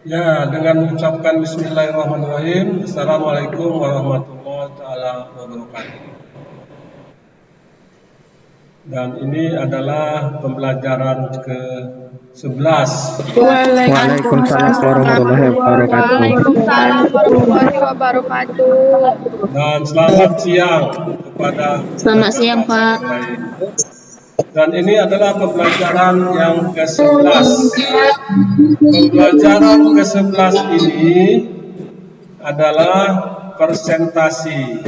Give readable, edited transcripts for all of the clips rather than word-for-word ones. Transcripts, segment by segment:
Ya, dengan mengucapkan Bismillahirrahmanirrahim. Assalamualaikum warahmatullahi wabarakatuh. Dan ini adalah pembelajaran ke-11. Waalaikumsalam warahmatullahi wabarakatuh. Waalaikumsalam warahmatullahi wabarakatuh. Dan selamat siang kepada Selamat siang, Pak. Dan ini adalah pembelajaran yang ke-11. Pembelajaran ke-11 ini adalah presentasi.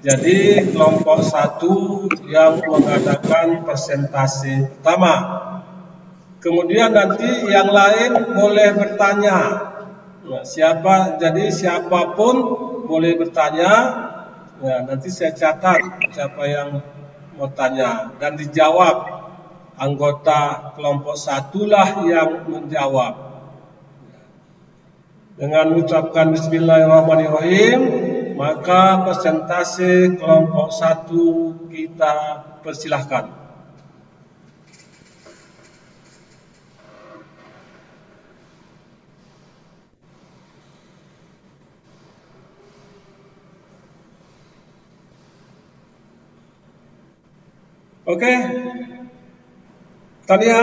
Jadi kelompok 1 yang mengadakan presentasi pertama. Kemudian nanti yang lain boleh bertanya. Nah, siapapun boleh bertanya. Nah, nanti saya catat siapa yang mau tanya dan dijawab. Anggota kelompok 1 lah yang menjawab. Dengan mengucapkan Bismillahirrahmanirrahim, maka presentasi kelompok 1 kita persilahkan. Oke, Tania.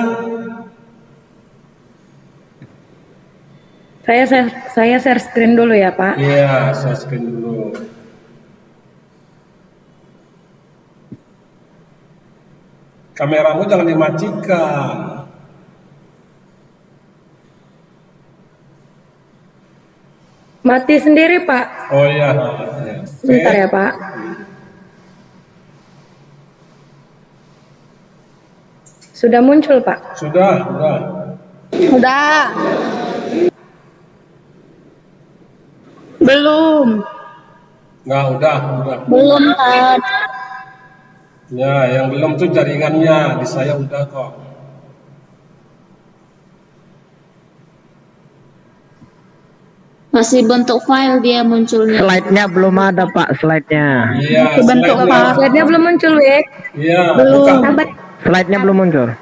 Saya share screen dulu ya, Pak. Iya, share screen dulu. Kameramu jangan dimatikan. Mati sendiri, Pak. Oh iya. Sebentar ya, Pak. Sudah muncul, Pak? Sudah. Udah. Belum. Nggak, udah. Belum, Pak. Ya, yang belum tuh jaringannya. Di saya udah kok. Masih bentuk file dia munculnya. Slide-nya belum ada, Pak, slide-nya. Iya, Bentuk slide-nya. Slide-nya belum muncul, Wek. Iya, Belum. buka. Slide-nya belum muncul.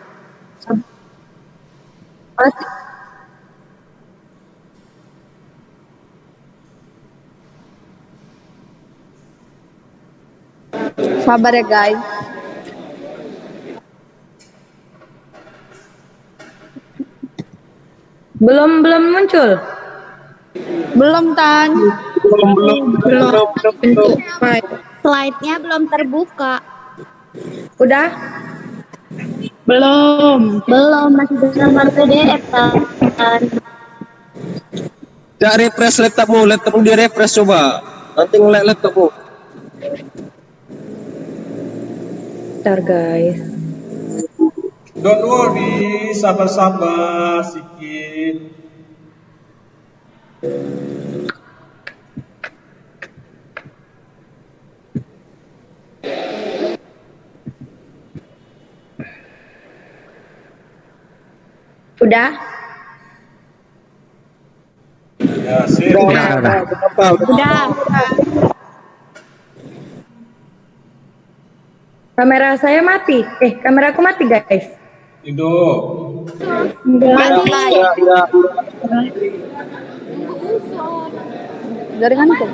Sabar ya, guys. Belum muncul. Belum, Tan. Belum. Slide-nya belum terbuka. Udah? Belum, masih gambar PDF, Tan. Ya, refresh laptopmu di refresh coba. Nanti nge-lag laptopmu. Bentar, guys. Don't worry, sabar-sabar sedikit. Udah? Ya, sip. Udah. Kamera saya mati. Kameraku mati, guys. Hidup. Mati. Jaringan itu.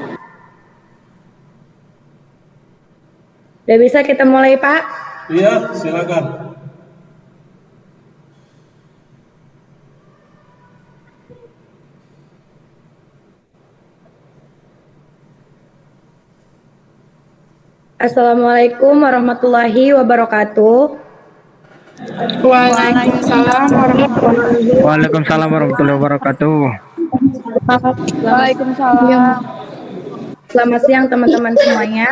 Udah bisa kita mulai, Pak? Iya, silakan. Assalamualaikum warahmatullahi wabarakatuh. Waalaikumsalam warahmatullahi wabarakatuh. Waalaikumsalam. Selamat siang teman-teman semuanya.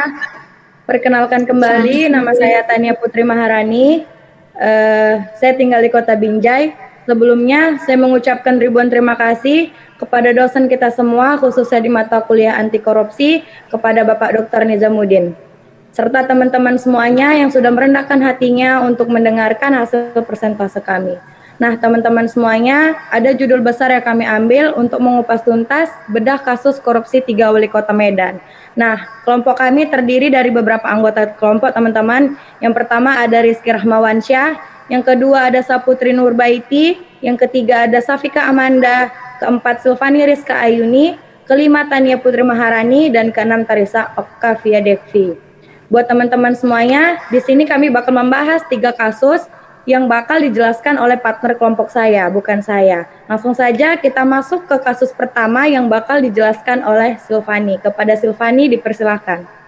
Perkenalkan kembali, nama saya Tania Putri Maharani. Saya tinggal di Kota Binjai. Sebelumnya saya mengucapkan ribuan terima kasih kepada dosen kita semua, khususnya di mata kuliah anti korupsi, kepada Bapak Dr. Nizamuddin, serta teman-teman semuanya yang sudah merendahkan hatinya untuk mendengarkan hasil persentase kami. Nah, teman-teman semuanya, ada judul besar yang kami ambil untuk mengupas tuntas bedah kasus korupsi 3 wali kota Medan. Nah, kelompok kami terdiri dari beberapa anggota kelompok, teman-teman. Yang pertama ada Rizky Rahmawansyah, yang kedua ada Saputri Nurbaiti, yang ketiga ada Safika Amanda, keempat Silvani Rizka Ayuni, kelima Tania Putri Maharani, dan keenam Tarisa Octavia Devi. Buat teman-teman semuanya, di sini kami bakal membahas 3 kasus yang bakal dijelaskan oleh partner kelompok saya, bukan saya. Langsung saja kita masuk ke kasus pertama yang bakal dijelaskan oleh Silvani. Kepada Silvani dipersilakan.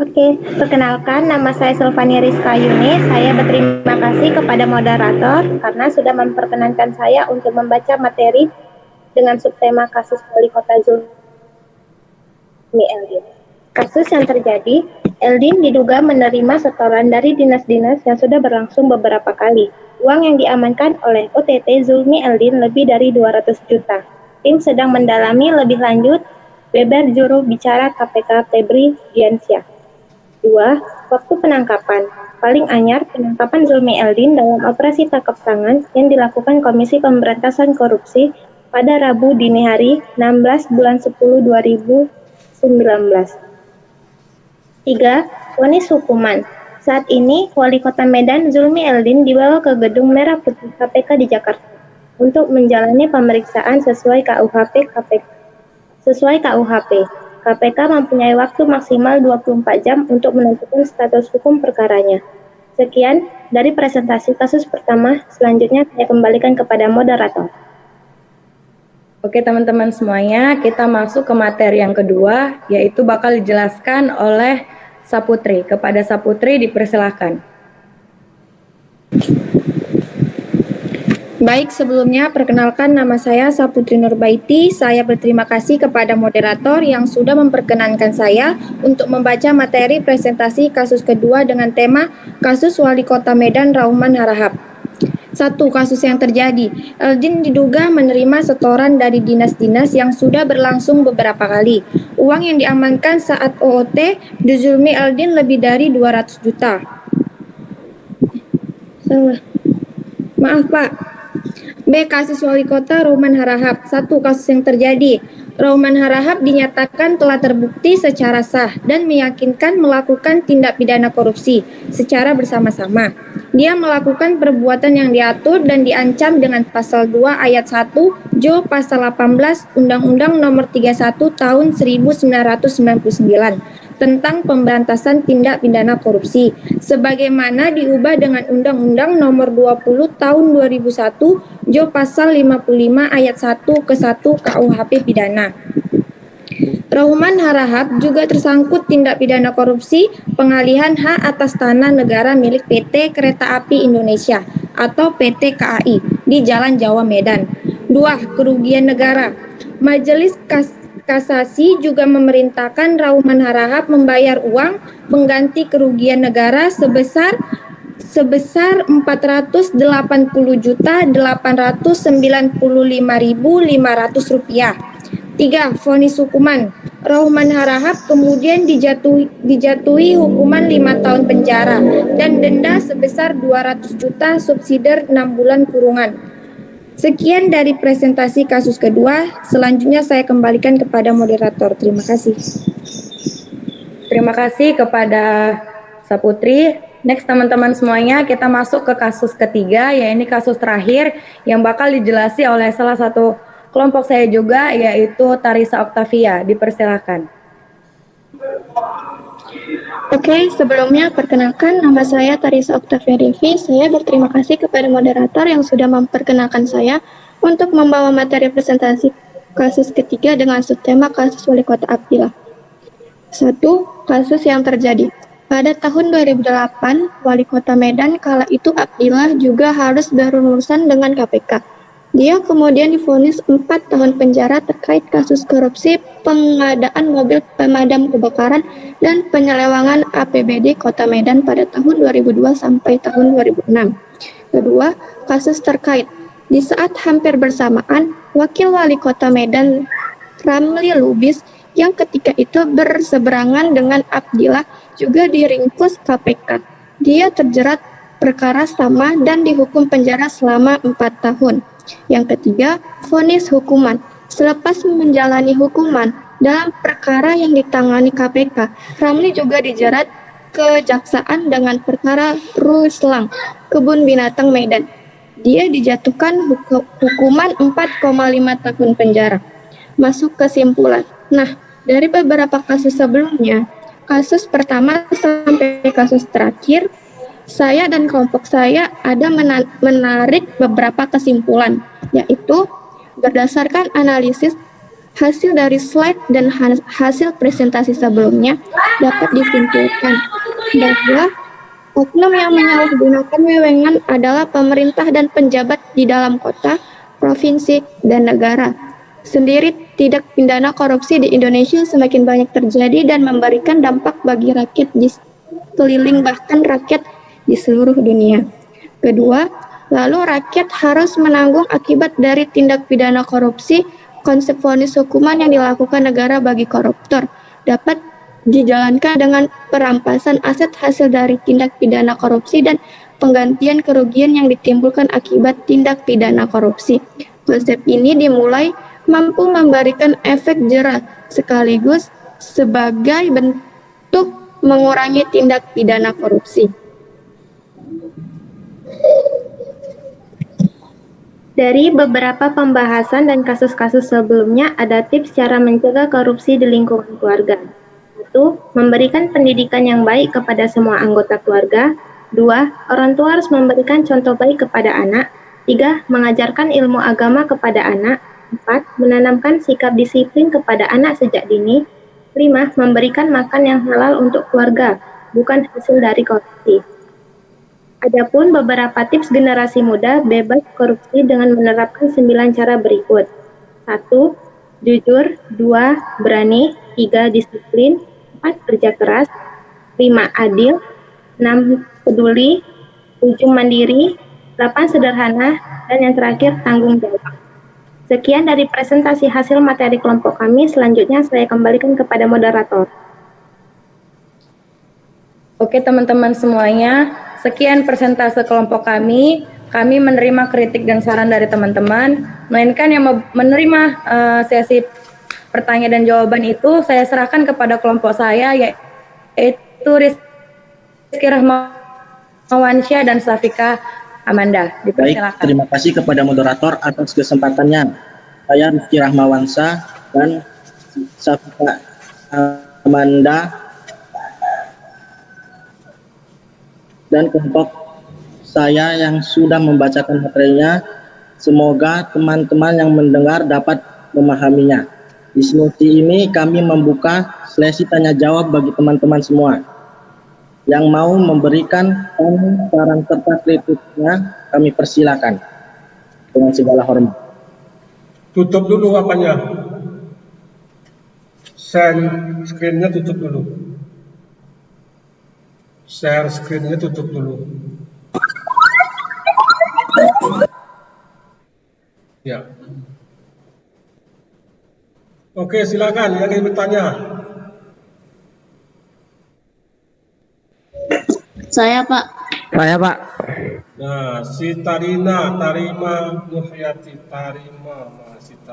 Oke, perkenalkan nama saya Silvani Rizka Yuni. Saya berterima kasih kepada moderator karena sudah memperkenankan saya untuk membaca materi dengan subtema kasus wali kota Zulmi Eldin. Kasus yang terjadi, Eldin diduga menerima setoran dari dinas-dinas yang sudah berlangsung beberapa kali. Uang yang diamankan oleh OTT Zulmi Eldin lebih dari 200 juta. Tim sedang mendalami lebih lanjut. Beber juru bicara KPK Febri Diansyah. 2. Waktu penangkapan. Paling anyar, penangkapan Zulmi Eldin dalam operasi tangkap tangan yang dilakukan Komisi Pemberantasan Korupsi pada Rabu dini hari 16 bulan 10 2019. 3. Vonis hukuman. Saat ini, Wali Kota Medan Zulmi Eldin dibawa ke Gedung Merah Putih KPK di Jakarta untuk menjalani pemeriksaan sesuai KUHP. KPK mempunyai waktu maksimal 24 jam untuk menentukan status hukum perkaranya. Sekian dari presentasi kasus pertama, selanjutnya saya kembalikan kepada moderator. Oke teman-teman semuanya, kita masuk ke materi yang kedua, yaitu bakal dijelaskan oleh Saputri. Kepada Saputri dipersilakan. Baik, sebelumnya perkenalkan nama saya Saputri Nurbaiti. Saya berterima kasih kepada moderator yang sudah memperkenankan saya untuk membaca materi presentasi kasus kedua dengan tema kasus Wali Kota Medan Rauman Harahap. 1. Kasus yang terjadi. Eldin diduga menerima setoran dari dinas-dinas yang sudah berlangsung beberapa kali. Uang yang diamankan saat OOT di Zulmi Eldin lebih dari 200 juta. Maaf Pak. B. Kasus Wali Kota Rauman Harahap. 1. Kasus yang terjadi. Rauman Harahap dinyatakan telah terbukti secara sah dan meyakinkan melakukan tindak pidana korupsi secara bersama-sama. Dia melakukan perbuatan yang diatur dan diancam dengan pasal 2 ayat 1 Jo pasal 18 Undang-Undang Nomor 31 Tahun 1999 tentang pemberantasan tindak pidana korupsi sebagaimana diubah dengan Undang-Undang Nomor 20 Tahun 2001 Jo pasal 55 ayat 1 ke 1 KUHP pidana. Rauman Harahap juga tersangkut tindak pidana korupsi pengalihan hak atas tanah negara milik PT Kereta Api Indonesia atau PT KAI di Jalan Jawa Medan. 2. Kerugian negara. Majelis Kasasi juga memerintahkan Rauman Harahap membayar uang pengganti kerugian negara sebesar 480.895.500 rupiah. 3. Vonis hukuman. Rauman Harahap kemudian dijatuhi hukuman 5 tahun penjara dan denda sebesar 200 juta subsidiar 6 bulan kurungan. Sekian dari presentasi kasus kedua. Selanjutnya saya kembalikan kepada moderator. Terima kasih. Terima kasih kepada Saputri. Next teman-teman semuanya, kita masuk ke kasus ketiga, yaitu kasus terakhir yang bakal dijelasi oleh salah satu kelompok saya juga, yaitu Tarisa Octavia. Dipersilakan. Oke, sebelumnya perkenalkan nama saya Tarisa Octavia Devi. Saya berterima kasih kepada moderator yang sudah memperkenalkan saya untuk membawa materi presentasi kasus ketiga dengan subtema kasus Wali Kota Abdillah. 1. Kasus yang terjadi. Pada tahun 2008, Wali Kota Medan kala itu Abdillah juga harus berurusan dengan KPK. Dia kemudian divonis 4 tahun penjara terkait kasus korupsi pengadaan mobil pemadam kebakaran dan penyelewangan APBD Kota Medan pada tahun 2002 sampai tahun 2006. Kedua, kasus terkait. Di saat hampir bersamaan, Wakil Wali Kota Medan Ramli Lubis yang ketika itu berseberangan dengan Abdillah juga diringkus KPK. Dia terjerat perkara sama dan dihukum penjara selama 4 tahun. Yang ketiga, vonis hukuman. Selepas menjalani hukuman dalam perkara yang ditangani KPK, Ramli juga dijerat kejaksaan dengan perkara Ruslang, Kebun Binatang Medan. Dia dijatuhkan hukuman 4,5 tahun penjara. Masuk kesimpulan. Nah, dari beberapa kasus sebelumnya, kasus pertama sampai kasus terakhir, saya dan kelompok saya ada menarik beberapa kesimpulan, yaitu berdasarkan analisis hasil dari slide dan hasil presentasi sebelumnya dapat disimpulkan bahwa oknum yang menyalahgunakan wewenang adalah pemerintah dan pejabat di dalam kota, provinsi, dan negara. Sendiri, tindak pidana korupsi di Indonesia semakin banyak terjadi dan memberikan dampak bagi rakyat di sekeliling bahkan rakyat di seluruh dunia. Kedua, lalu rakyat harus menanggung akibat dari tindak pidana korupsi. Konsep vonis hukuman yang dilakukan negara bagi koruptor dapat dijalankan dengan perampasan aset hasil dari tindak pidana korupsi dan penggantian kerugian yang ditimbulkan akibat tindak pidana korupsi. Konsep ini dimulai mampu memberikan efek jera sekaligus sebagai bentuk mengurangi tindak pidana korupsi. Dari beberapa pembahasan dan kasus-kasus sebelumnya, ada tips cara mencegah korupsi di lingkungan keluarga. 1. Memberikan pendidikan yang baik kepada semua anggota keluarga. 2. Orang tua harus memberikan contoh baik kepada anak. 3. Mengajarkan ilmu agama kepada anak. 4. Menanamkan sikap disiplin kepada anak sejak dini. 5. Memberikan makan yang halal untuk keluarga, bukan hasil dari korupsi. Adapun beberapa tips generasi muda bebas korupsi dengan menerapkan 9 cara berikut. 1. Jujur. 2. Berani. 3. Disiplin. 4. Kerja keras. 5. Adil. 6. Peduli. 7. Mandiri. 8. Sederhana. Dan yang terakhir, tanggung jawab. Sekian dari presentasi hasil materi kelompok kami. Selanjutnya saya kembalikan kepada moderator. Oke teman-teman semuanya, sekian persentase kelompok kami. Kami menerima kritik dan saran dari teman-teman. Melainkan yang menerima sesi pertanyaan dan jawaban itu saya serahkan kepada kelompok saya, yaitu Rizky Rahmawansyah dan Safika Amanda. Baik, Dipersilakan. terima kasih kepada moderator atas kesempatannya. Saya Rizky Rahmawansyah dan Safika Amanda dan kelompok saya yang sudah membacakan materinya. Semoga teman-teman yang mendengar dapat memahaminya. Di sesi ini kami membuka sesi tanya jawab bagi teman-teman semua. Yang mau memberikan saran serta kritiknya kami persilakan dengan segala hormat. Tutup dulu apanya. Share screen-nya tutup dulu. Share screen-nya tutup dulu. Ya. Oke, silakan yang ingin bertanya. Saya, Pak. Saya, Pak. Nah, si Tarima Nurhayati, si Tarima.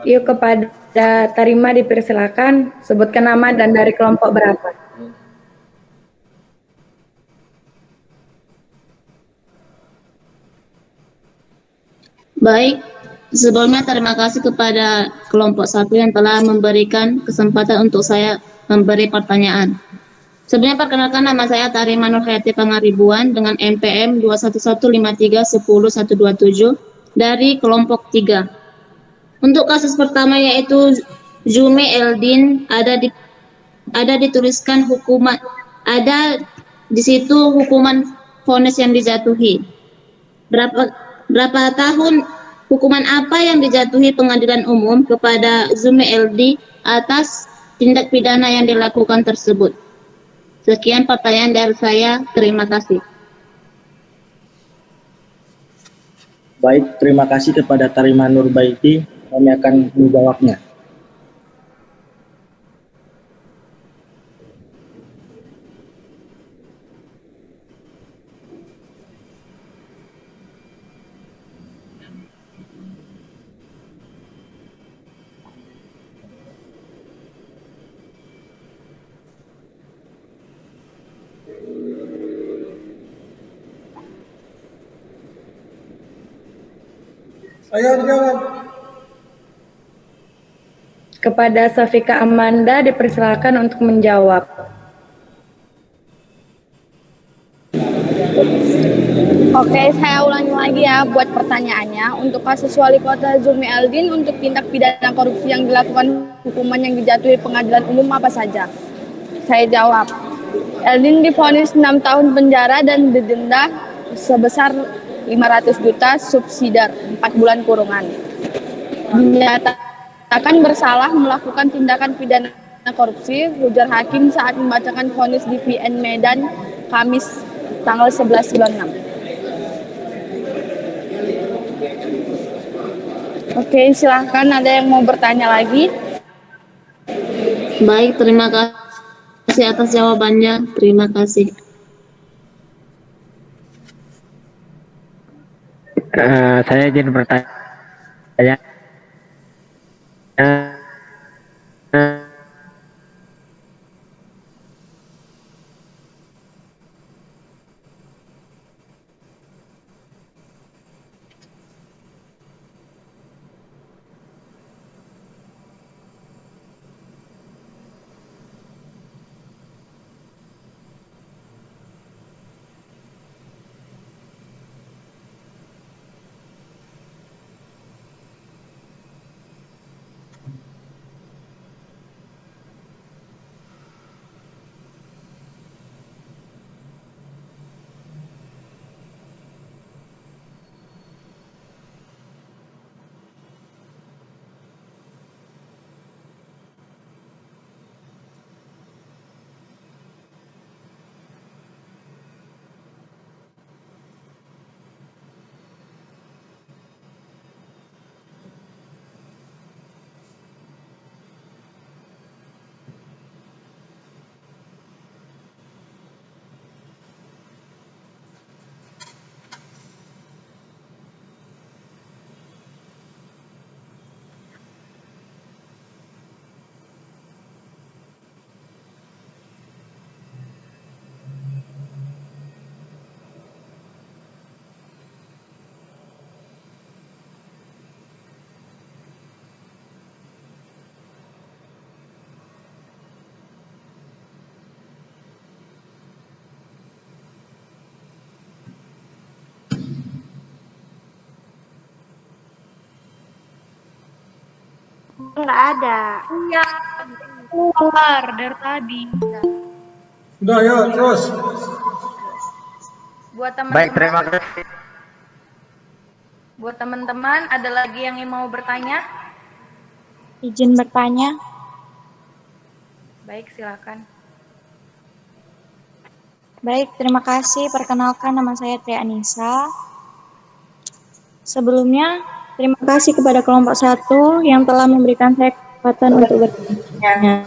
Yuk kepada Tarima dipersilakan, sebutkan nama dan dari kelompok berapa. Baik, sebelumnya terima kasih kepada kelompok 1 yang telah memberikan kesempatan untuk saya memberi pertanyaan. Sebelumnya perkenalkan, nama saya Tarima Nurhayati Pangaribuan dengan NPM 21153101127 dari kelompok 3. Untuk kasus pertama yaitu Zumi Eldin, ada dituliskan hukuman, ada di situ hukuman vonis yang dijatuhi. Berapa tahun hukuman apa yang dijatuhi pengadilan umum kepada Zumi Eldi atas tindak pidana yang dilakukan tersebut? Sekian pertanyaan dari saya, terima kasih. Baik, terima kasih kepada Tarima Nurbaiti. Kami akan menjawabnya. Ayo dijawab. Kepada Safika Amanda dipersilakan untuk menjawab. Oke, saya ulangi lagi ya buat pertanyaannya. Untuk kasus Wali Kota Zulmi Eldin, untuk tindak pidana korupsi yang dilakukan, hukuman yang dijatuhi pengadilan umum apa saja? Saya jawab, Eldin divonis 6 tahun penjara dan didenda sebesar 500 juta subsidiar 4 bulan kurungan. Dinyatakan bersalah melakukan tindakan pidana korupsi, ujar hakim saat membacakan vonis di PN Medan Kamis tanggal 11 bulan 6. Oke, silahkan ada yang mau bertanya lagi? Baik, terima kasih atas jawabannya. Terima kasih. Saya izin bertanya. Nggak ada. Iya, keluar dari tadi. Udah, ayo terus. Buat Baik, terima teman-teman, kasih. buat teman-teman, ada lagi yang mau bertanya? Izin bertanya. Baik, silakan. Baik, terima kasih. Perkenalkan, nama saya Tri Anissa. Sebelumnya, terima kasih kepada kelompok 1 yang telah memberikan saya kesempatan untuk bertanya.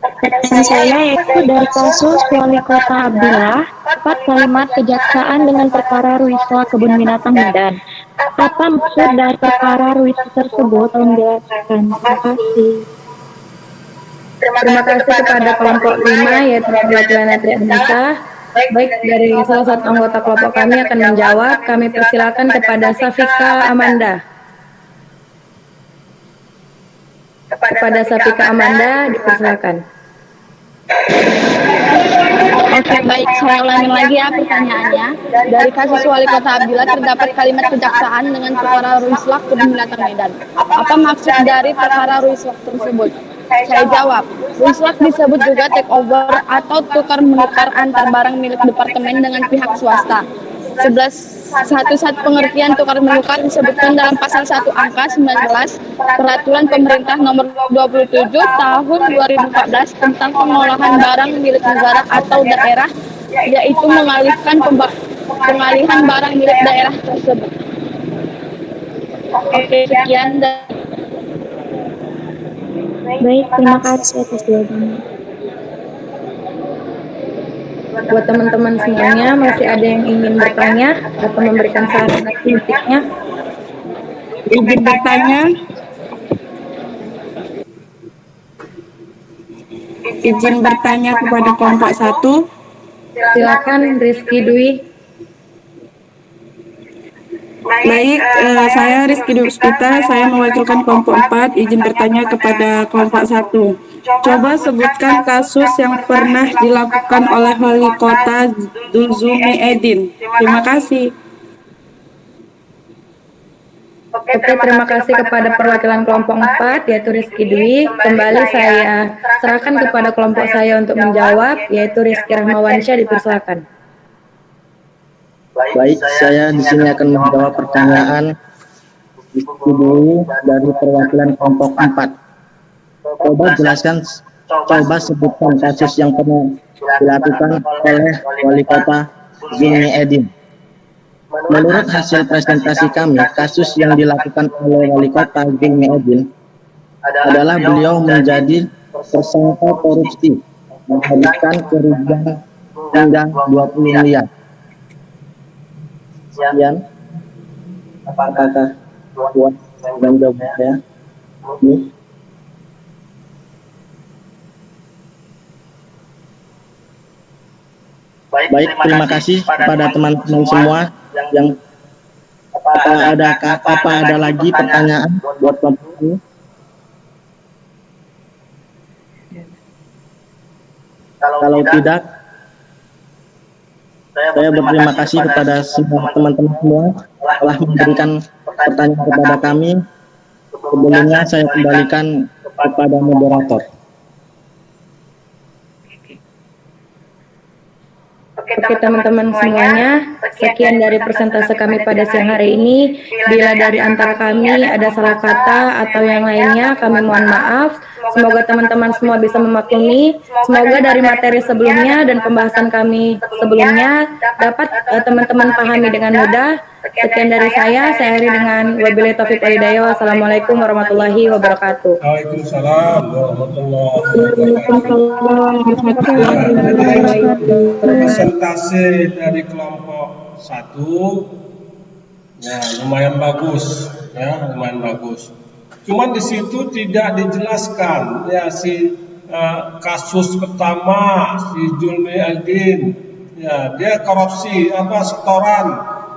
Pertanyaan saya yaitu dari kasus Wali Kota Abdullah, 4 kalimat kejaksaan dengan perkara Ruiswa Kebun Binatang Medan. Apa maksud dari perkara Ruiswa tersebut? Tolong jelaskan. Terima kasih. Terima kasih kepada kelompok 5 yaitu perwakilan Tri Anissa. Baik, dari salah satu anggota kelompok kami akan menjawab. Kami persilakan kepada Safika Amanda. Kepada Safika Amanda dipersilakan. Oke, baik. Saya ulangi lagi ya pertanyaannya. Dari kasus Wali Kota Abdullah terdapat kalimat kejaksaan dengan perkara Ruislak Kebun Binatang Medan. Apa maksud dari perkara Ruislak tersebut? Saya jawab, Ruislak disebut juga take over atau tukar menukar antar barang milik departemen dengan pihak swasta. 11.1 pengertian tukar menukar disebutkan dalam pasal 1 angka 19 Peraturan Pemerintah Nomor 27 Tahun 2014 tentang pengolahan barang milik negara atau daerah, yaitu pengalihan barang milik daerah tersebut. Oke, sekian. Baik, terima kasih atas jawabannya. Buat teman-teman semuanya, masih ada yang ingin bertanya atau memberikan saran kritiknya? Izin bertanya. Izin bertanya kepada kelompok 1. Silakan Rizky Dwi. Baik, saya Rizky Duspita, saya mewakilkan kelompok 4, izin bertanya kepada kelompok 1. Coba sebutkan kasus yang pernah dilakukan oleh Wali Kota Zulmi Edin. Terima kasih. Oke, terima kasih kepada perwakilan kelompok 4, yaitu Rizky Dwi. Kembali saya serahkan kepada kelompok saya untuk menjawab, yaitu Rizky Rahmawansyah, dipersilakan. Baik, saya di sini akan menjawab pertanyaan Rizky Dwi dari perwakilan kelompok 4. Coba sebutkan kasus yang pernah dilakukan oleh Wali Kota Zulmi Edin. Menurut hasil presentasi kami, kasus yang dilakukan oleh Wali Kota Zulmi Edin adalah beliau menjadi tersangka korupsi, menghabiskan kerugian hingga 20 miliar. Sekian, apakah buat dan jawab saya? Baik, terima kasih kepada teman-teman semua yang apa ada lagi pertanyaan buat kelompok ini? Kalau tidak, saya berterima kasih kepada semua teman-teman semua telah memberikan pertanyaan kepada kami. Sebelumnya saya kembalikan kepada moderator. Oke teman-teman semuanya, sekian dari persentase kami pada siang hari ini. Bila dari antara kami ada salah kata atau yang lainnya, kami mohon maaf. Semoga teman-teman semua bisa memaklumi. Semoga dari materi sebelumnya dan pembahasan kami sebelumnya dapat teman-teman pahami dengan mudah. Sekian dari saya akhiri dengan wabillahi taufiq wal hidayah. Wassalamualaikum warahmatullahi wabarakatuh. Waalaikumsalam warahmatullahi wabarakatuh. Presentasi dari kelompok 1 ya lumayan bagus, Cuman di situ tidak dijelaskan ya kasus pertama si Zulmi Edin, ya dia korupsi setoran,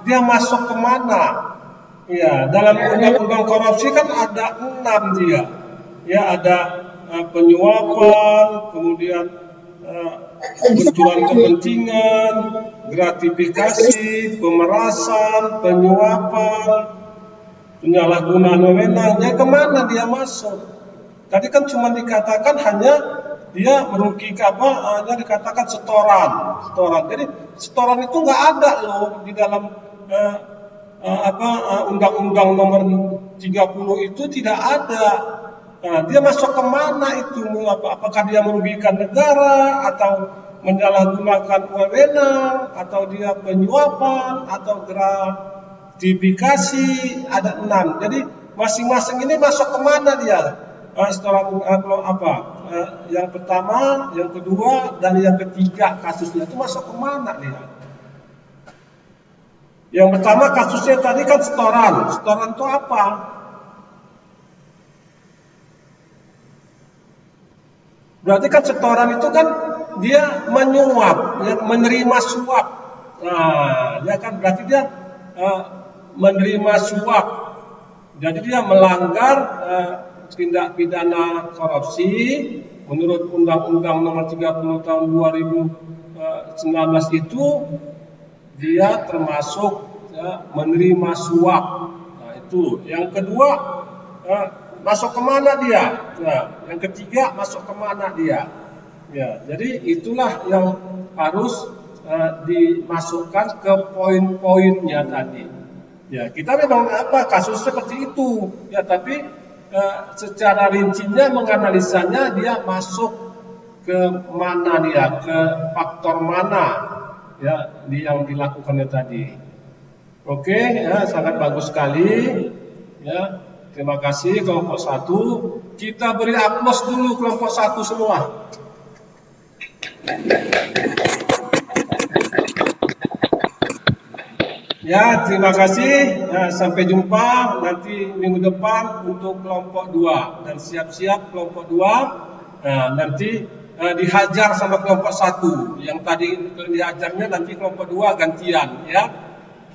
dia masuk kemana? Ya dalam undang-undang korupsi kan ada 6 dia, ya ada penyuapan, kemudian benturan kepentingan, gratifikasi, pemerasan, penyuapan, penyalahgunaan wewenang. Ya kemana dia masuk? Tadi kan cuma dikatakan hanya dia merugikan hanya dikatakan setoran. Jadi setoran itu nggak ada loh di dalam Undang-Undang Nomor 30 itu tidak ada. Nah, dia masuk kemana itu? Apakah dia merugikan negara atau menyalahgunakan wewenang atau dia penyuapan atau gratifikasi? Ada 6. Jadi masing-masing ini masuk kemana dia? Setoran yang pertama, yang kedua, dan yang ketiga kasusnya itu masuk kemana dia? Yang pertama kasusnya tadi kan setoran. Setoran itu apa? Berarti kan setoran itu kan dia menyuap, ya, menerima suap. Nah, ya kan berarti dia menerima suap. Jadi dia melanggar tindak pidana korupsi menurut Undang-Undang Nomor 30 Tahun 2019 itu dia termasuk menerima suap. Nah, itu. Yang kedua masuk kemana dia? Nah, yang ketiga masuk kemana dia? Ya, jadi itulah yang harus dimasukkan ke poin-poinnya tadi. Ya, kita memang kasus seperti itu. Ya, tapi secara rincinya menganalisanya dia masuk ke mana dia, ke faktor mana ya yang dilakukannya tadi. Oke, ya sangat bagus sekali. Ya. Terima kasih kelompok 1. Kita beri aplaus dulu kelompok 1 semua. Ya, terima kasih. Nah, sampai jumpa nanti minggu depan untuk kelompok 2. Dan siap-siap kelompok 2. Nah, nanti dihajar sama kelompok 1. Yang tadi dihajarnya nanti kelompok 2 gantian ya.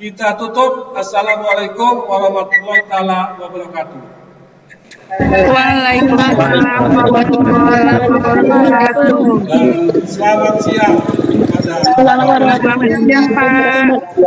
Kita tutup. Assalamualaikum warahmatullahi taala wabarakatuh. Waalaikumsalam warahmatullahi wabarakatuh. Dan selamat siang kepada Selamat siang, Pak.